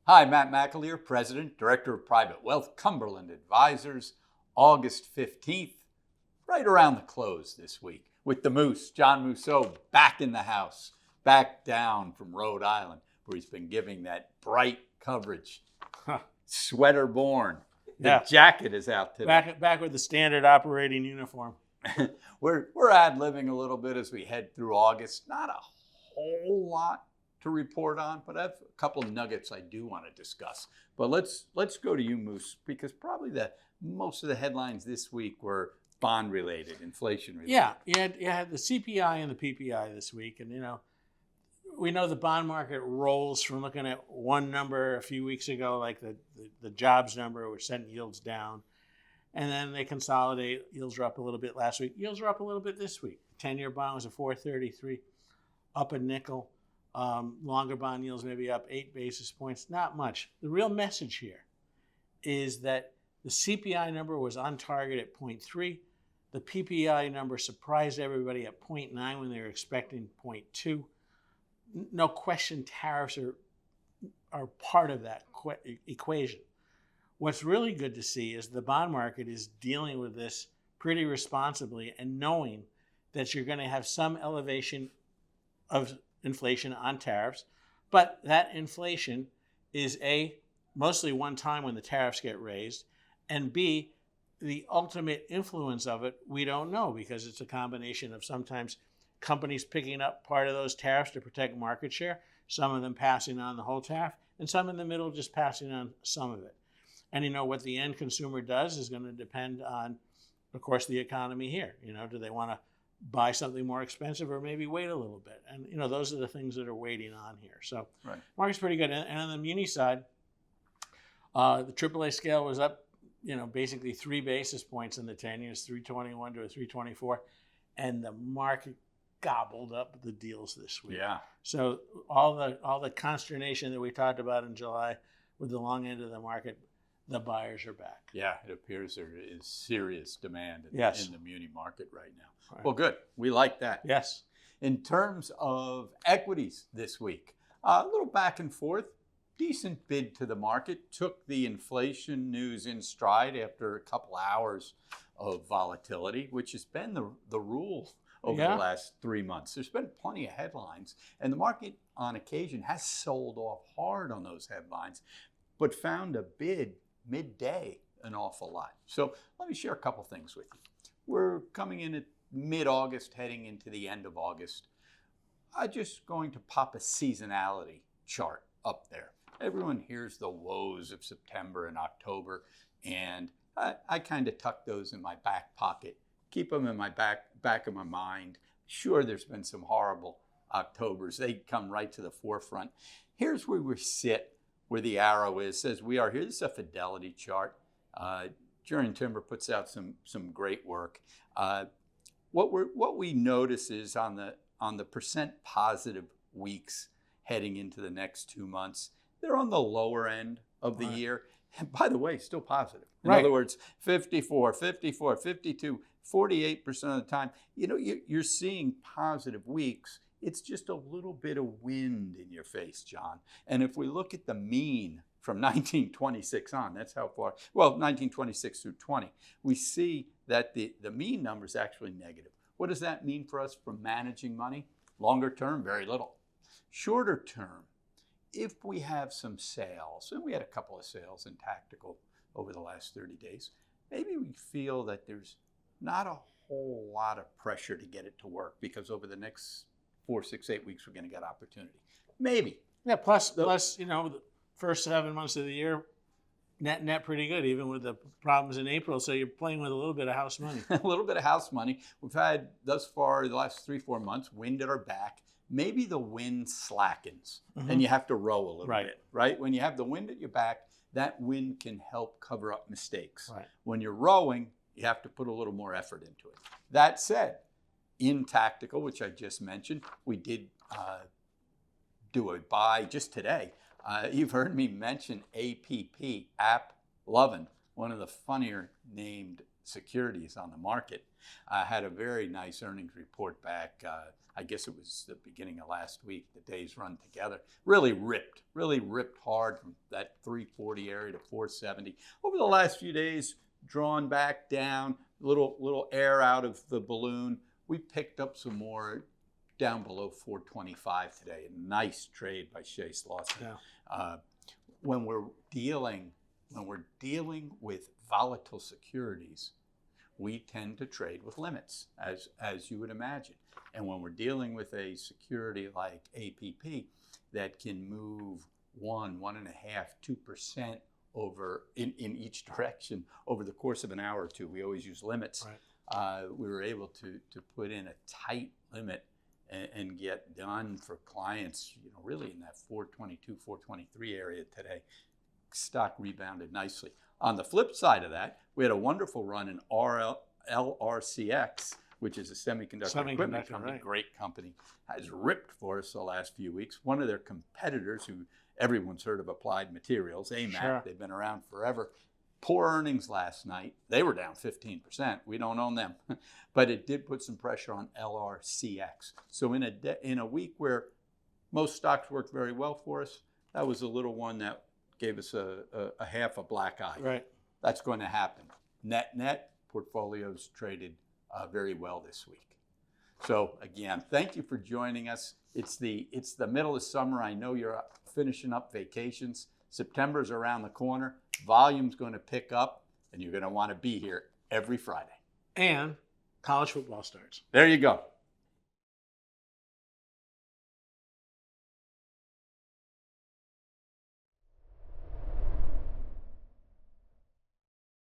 Hi, Matt McAleer, President, Director of Private Wealth, Cumberland Advisors. August 15th, right around the close this week, with the Moose, John Mousseau, back in the house, back down from Rhode Island, where he's been giving that bright coverage. Sweater born. The jacket is out today. Back with the standard operating uniform. We're ad-libbing a little bit as we head through August. Not a whole lot to report on, but I have a couple of nuggets I do want to discuss. But let's go to you, Moose, because probably most of the headlines this week were bond-related, inflation-related. Yeah, you had the CPI and the PPI this week, and we know the bond market rolls from looking at one number a few weeks ago, like the jobs number, which sent yields down, and then they consolidate. Yields are up a little bit last week. Yields are up a little bit this week. 10-year bond was at 4.33, up a nickel. Longer bond yields maybe up 8 basis points. Not much. The real message here is that the CPI number was on target at 0.3. The PPI number surprised everybody at 0.9 when they were expecting 0.2. No question tariffs are part of that equation. What's really good to see is the bond market is dealing with this pretty responsibly and knowing that you're going to have some elevation of inflation on tariffs, but that inflation is A, mostly one time when the tariffs get raised, and B, the ultimate influence of it, we don't know because it's a combination of sometimes companies picking up part of those tariffs to protect market share, some of them passing on the whole tariff, and some in the middle just passing on some of it. And what the end consumer does is going to depend on, of course, the economy here. Do they want to buy something more expensive or maybe wait a little bit? And, those are the things that are waiting on here. So right. Market's pretty good. And on the muni side, the AAA scale was up, basically 3 basis points in the 10 years, 321 to a 324. And the market gobbled up the deals this week. Yeah. So all the consternation that we talked about in July with the long end of the market, the buyers are back. Yeah, it appears there is serious demand in the muni market right now. Right. Well, good. We like that. Yes. In terms of equities this week, a little back and forth. Decent bid to the market. Took the inflation news in stride after a couple hours of volatility, which has been the rule over the last 3 months. There's been plenty of headlines, and the market on occasion has sold off hard on those headlines, but found a bid midday an awful lot. So let me share a couple things with you. We're coming in at mid-August, heading into the end of August. I'm just going to pop a seasonality chart up there. Everyone hears the woes of September and October, and I kind of tuck those in my back pocket, keep them in my back of my mind. Sure, there's been some horrible Octobers. They come right to the forefront. Here's where we sit, where the arrow is, says we are here. This is a Fidelity chart. Jurien Timber puts out some great work. What we notice is on the percent positive weeks heading into the next 2 months, they're on the lower end of the year. And by the way, still positive. In other words, 54, 54, 52, 48% of the time. You're seeing positive weeks. It's just a little bit of wind in your face, John. And if we look at the mean from 1926 on, that's how far, 1926 through 20, we see that the mean number is actually negative. What does that mean for us from managing money? Longer term, very little. Shorter term, if we have some sales, and we had a couple of sales in tactical over the last 30 days, maybe we feel that there's not a whole lot of pressure to get it to work because over the next 4, 6, 8 weeks, we're going to get opportunity. Maybe. Yeah, plus, the first 7 months of the year, net pretty good, even with the problems in April. So you're playing with a little bit of house money. A little bit of house money. We've had, thus far, the last 3, 4 months, wind at our back. Maybe the wind slackens and you have to row a little bit, right? When you have the wind at your back, that wind can help cover up mistakes. Right. When you're rowing, you have to put a little more effort into it. That said, in tactical, which I just mentioned, we did do a buy just today. You've heard me mention APP, App Lovin', one of the funnier named securities on the market. I had a very nice earnings report back. I guess it was the beginning of last week. The days run together. Really ripped hard from that 340 area to 470. Over the last few days, drawn back down, little air out of the balloon. We picked up some more down below 425 today. A nice trade by Chase Lawson. Yeah. When we're dealing with volatile securities, we tend to trade with limits, as you would imagine. And when we're dealing with a security like APP that can move 1.5%, 2% over in each direction over the course of an hour or two, we always use limits. Right. We were able to put in a tight limit and get done for clients, really in that 422, 423 area today. Stock rebounded nicely. On the flip side of that, we had a wonderful run in LRCX, which is a semiconductor equipment company, right. Great company, has ripped for us the last few weeks. One of their competitors, who everyone's heard of, Applied Materials, AMAT, Sure. They've been around forever. Poor earnings last night. They were down 15%. We don't own them. But it did put some pressure on LRCX. So in a week where most stocks worked very well for us, that was a little one that gave us a half a black eye. Right. That's going to happen. Net portfolios traded very well this week. So again, thank you for joining us. It's the middle of summer. I know you're finishing up vacations. September's around the corner. Volume's going to pick up, and you're going to want to be here every Friday. And college football starts. There you go.